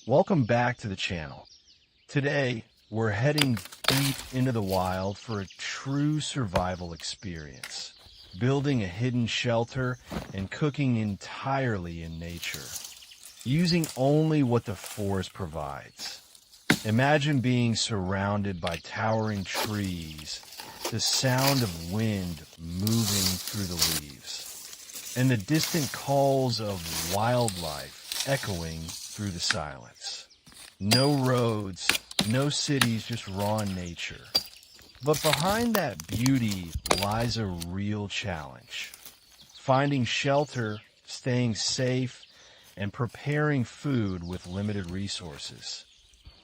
Welcome back to the channel. Today, we're heading deep into the wild for a true survival experience, building a hidden shelter and cooking entirely in nature, using only what the forest provides. Imagine being surrounded by towering trees, the sound of wind moving through the leaves, and the distant calls of wildlife echoing through the silence. No roads, no cities, just raw nature. But behind that beauty lies a real challenge. Finding shelter, staying safe, and preparing food with limited resources.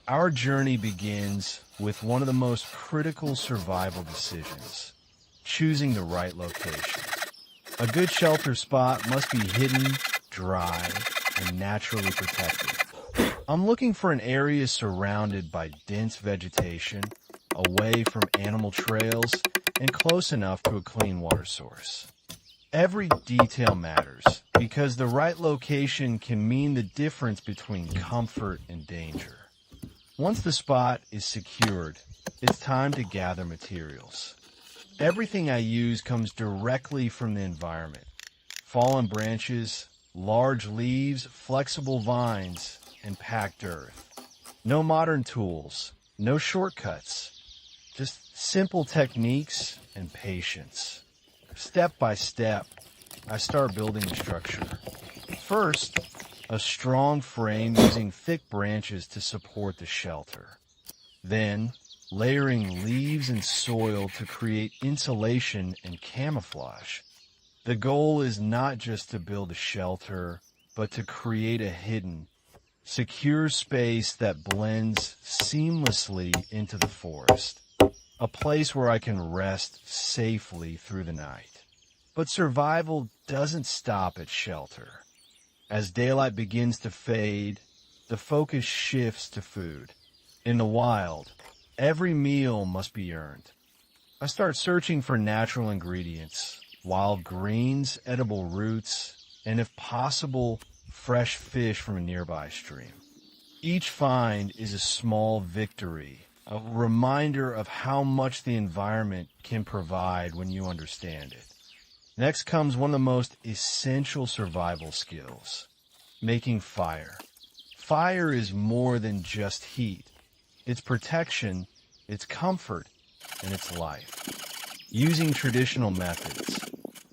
Our journey begins with one of the most critical survival decisions, choosing the right location. A good shelter spot must be hidden, dry, and naturally protected. I'm looking for an area surrounded by dense vegetation, away from animal trails, and close enough to a clean water source. Every detail matters, because the right location can mean the difference between comfort and danger. Once the spot is secured, it's time to gather materials. Everything I use comes directly from the environment. Fallen branches, large leaves, flexible vines, and packed earth. No modern tools, no shortcuts, just simple techniques and patience. Step by step, I start building the structure. First, a strong frame using thick branches to support the shelter. Then, layering leaves and soil to create insulation and camouflage. The goal is not just to build a shelter, but to create a hidden, secure space that blends seamlessly into the forest. A place where I can rest safely through the night. But survival doesn't stop at shelter. As daylight begins to fade, the focus shifts to food. In the wild, every meal must be earned. I start searching for natural ingredients, wild greens, edible roots, and if possible, fresh fish from a nearby stream. Each find is a small victory, a reminder of how much the environment can provide when you understand it. Next comes one of the most essential survival skills, making fire. Fire is more than just heat. It's protection, it's comfort, and it's life. Using traditional methods,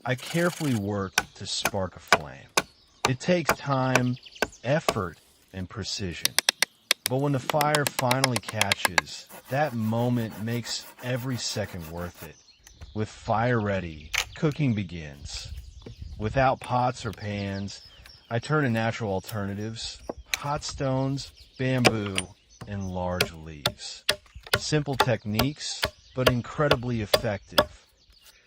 I carefully work to spark a flame. It takes time, effort, and precision. But when the fire finally catches, that moment makes every second worth it. With fire ready, cooking begins. Without pots or pans, I turn to natural alternatives, hot stones, bamboo, and large leaves. Simple techniques, but incredibly effective.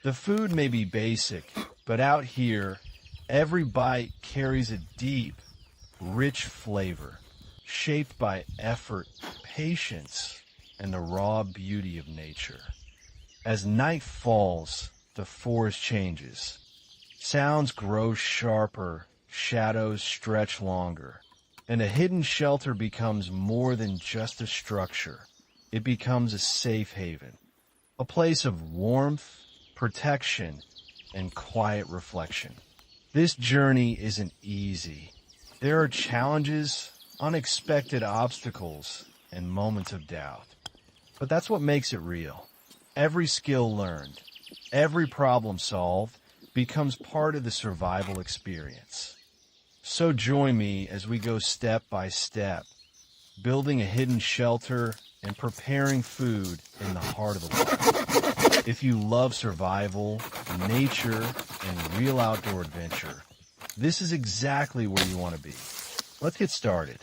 The food may be basic, but out here, every bite carries a deep, rich flavor, shaped by effort, patience, and the raw beauty of nature. As night falls, the forest changes. Sounds grow sharper, shadows stretch longer, and a hidden shelter becomes more than just a structure. It becomes a safe haven, a place of warmth, protection, and quiet reflection. This journey isn't easy. There are challenges, unexpected obstacles, and moments of doubt. But that's what makes it real. Every skill learned, every problem solved, becomes part of the survival experience. So join me as we go step by step, building a hidden shelter and preparing food in the heart of the wild. If you love survival, nature, and real outdoor adventure, this is exactly where you want to be. Let's get started.